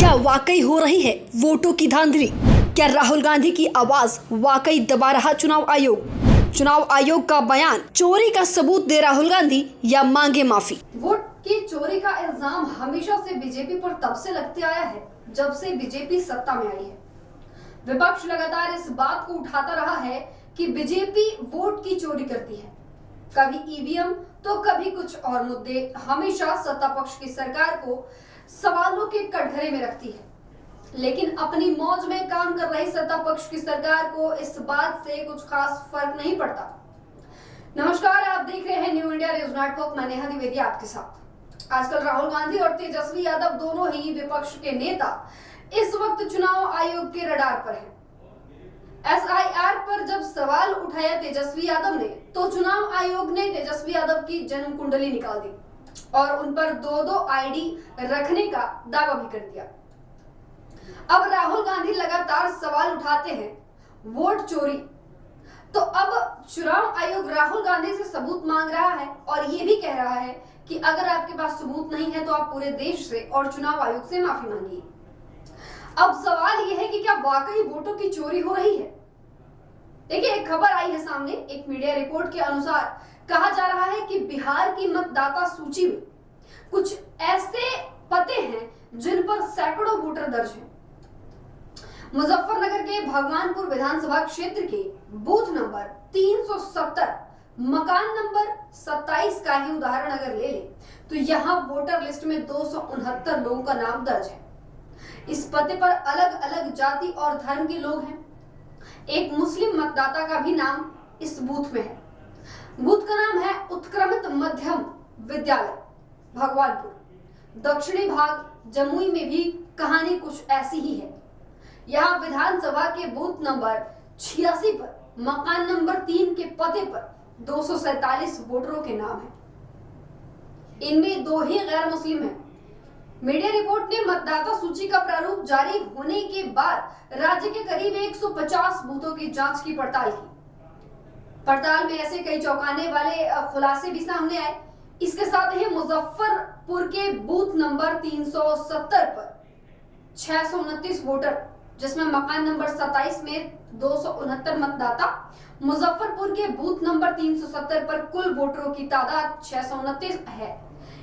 क्या वाकई हो रही है वोटों की धांधली? क्या राहुल गांधी की आवाज वाकई दबा रहा चुनाव आयोग? चुनाव आयोग का बयान, चोरी का सबूत दे राहुल गांधी या मांगे माफी? वोट की चोरी का इल्जाम हमेशा से बीजेपी पर तब से लगते आया है जब से बीजेपी सत्ता में आई है। विपक्ष लगातार इस बात को उठाता रहा है कि बीजेपी वोट की चोरी करती है। कभी ईवीएम तो कभी कुछ और मुद्दे हमेशा सत्ता पक्ष की सरकार को सवालों के कटघरे में रखती है। लेकिन अपनी मौज में काम कर रही सत्ता पक्ष की सरकार को इस बात से कुछ खास फर्क नहीं पड़ता। नमस्कार, आप देख रहे हैं न्यू इंडिया न्यूज नेटवर्क। मैं नेहा द्विवेदी आपके साथ। आजकल राहुल गांधी और तेजस्वी यादव दोनों ही विपक्ष के नेता इस वक्त चुनाव आयोग के रडार पर हैं। एसआईआर पर जब सवाल उठाया तेजस्वी यादव ने, तो चुनाव आयोग ने तेजस्वी यादव की जन्म कुंडली निकाल दी और उन पर दो आईडी रखने का दावा भी कर दिया। अब राहुल गांधी लगातार सवाल उठाते हैं वोट चोरी, तो अब चुनाव आयोग राहुल गांधी से सबूत मांग रहा है और ये भी कह रहा है कि अगर आपके पास सबूत नहीं है तो आप पूरे देश से और चुनाव आयोग से माफी मांगिए। अब सवाल यह है कि क्या वाकई वोटों की चोरी हो रही है? देखिए, एक खबर आई है सामने। एक मीडिया रिपोर्ट के अनुसार कहा जा रहा है कि बिहार की मतदाता सूची में कुछ ऐसे पते हैं जिन पर सैकड़ों वोटर दर्ज हैं। मुजफ्फरनगर के भगवानपुर विधानसभा क्षेत्र के बूथ नंबर 370 मकान नंबर 27 का ही उदाहरण अगर ले लें तो यहाँ वोटर लिस्ट में 269 लोगों का नाम दर्ज है। इस पते पर अलग अलग जाति और धर्म के लोग हैं। एक मुस्लिम मतदाता का भी नाम इस बूथ में है। बूथ का नाम है उत्क्रमित मध्यम विद्यालय भगवानपुर। दक्षिणी भाग जमुई में भी कहानी कुछ ऐसी ही है। यहाँ विधानसभा के बूथ नंबर 86 पर मकान नंबर 3 के पते पर 247 वोटरों के नाम हैं। इनमें 2 ही गैर मुस्लिम हैं। मीडिया रिपोर्ट ने मतदाता सूची का प्रारूप जारी होने के बाद राज्य के करीब 150 बूथों की जांच की पड़ताल की। पड़ताल में ऐसे कई चौंकाने वाले खुलासे भी सामने आए। इसके साथ ही मुजफ्फरपुर के बूथ नंबर 370 पर 629 वोटर, जिसमें मकान नंबर 27 में 269 मतदाता। मुजफ्फरपुर के बूथ नंबर 370 पर कुल वोटरों की तादाद 629 है।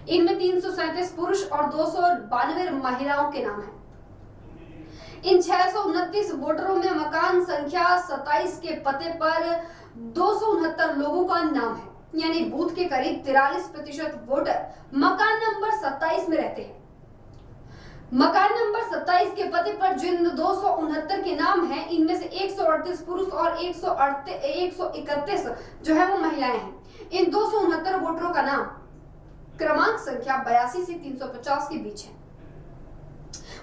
इनमें 337 पुरुष और 292 महिलाओं के नाम हैं। इन 629 वोटरों में मकान संख्या 27 के पते पर 269 लोगों का नाम है, यानी बूथ के करीब 43% वोटर मकान नंबर 27 में रहते हैं। मकान नंबर 27 के पते पर जिन 269 के नाम हैं, इनमें से 138 पुरुष और 131 जो है वो महिलाएं हैं। इन 269 वोटरों का नाम क्रमांक संख्या 82 से 350 के बीच है।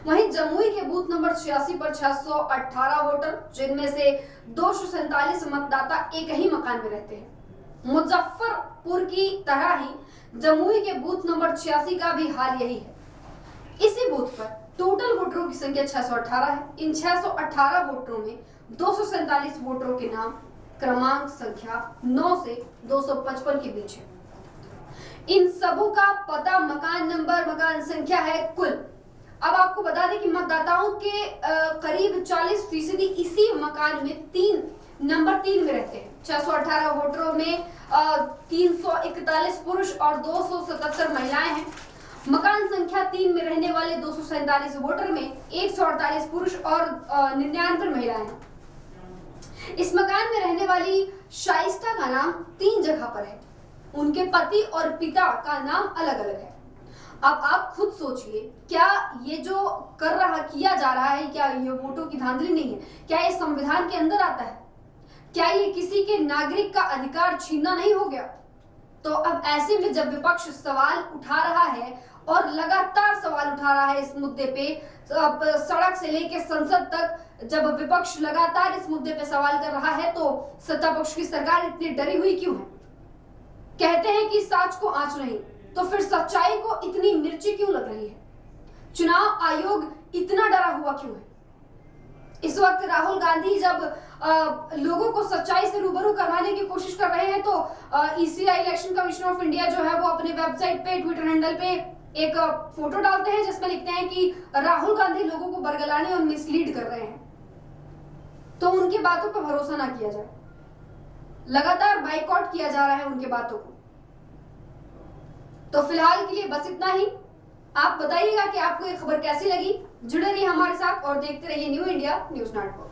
वहीं जमुई के बूथ नंबर 86 पर 618 वोटर, जिनमें से 247 मतदाता एक ही मकान में रहते हैं। मुजफ्फरपुर की तरह ही जमुई के बूथ नंबर 86 का भी हाल यही है। इसी बूथ पर टोटल वोटरों की संख्या 618 है। इन 618 वोटरों में 247 वोटरों के नाम क्रमांक संख्या 9 से 255 के बीच है। इन सबों का पता, मकान नंबर, मकान संख्या है कुल। अब आपको बता दें कि मतदाताओं के करीब 40% इसी मकान में नंबर 3 में रहते हैं। 618 वोटरों में 341 पुरुष और 277 महिलाएं हैं। मकान संख्या 3 में रहने वाले 247 वोटर में 148 पुरुष और 99 महिलाएं हैं। इस मकान में रहने वाली शाइस्ता का नाम 3 जगह पर है। उनके पति और पिता का नाम अलग अलग है। अब आप खुद सोचिए, क्या ये जो किया जा रहा है, क्या ये वोटों की धांधली नहीं है? क्या ये संविधान के अंदर आता है? क्या ये किसी के नागरिक का अधिकार छीनना नहीं हो गया? तो अब ऐसे में जब विपक्ष सवाल उठा रहा है और लगातार सवाल उठा रहा है इस मुद्दे पे, सड़क से लेकर संसद तक जब विपक्ष लगातार इस मुद्दे पे सवाल कर रहा है, तो सत्ता पक्ष की सरकार इतनी डरी हुई क्यों है? कहते हैं कि साच को आंच नहीं, तो फिर सच्चाई को इतनी मिर्ची क्यों लग रही है? चुनाव आयोग इतना डरा हुआ क्यों है? इस वक्त राहुल गांधी जब लोगों को सच्चाई से रूबरू करवाने की कोशिश कर रहे हैं, तो ECI election commission of India जो है वो अपने वेबसाइट पे, ट्विटर हैंडल पे एक फोटो डालते हैं जिसमें लिखते हैं कि राहुल गांधी लोगों को बरगलाने और मिसलीड कर रहे हैं, तो उनकी बातों पर भरोसा ना किया जाए। लगातार बाइकआउट किया जा रहा है उनकी बातों को। तो फिलहाल के लिए बस इतना ही। आप बताइएगा कि आपको ये खबर कैसी लगी। जुड़े रहिए हमारे साथ और देखते रहिए न्यू इंडिया न्यूज नेटवर्क।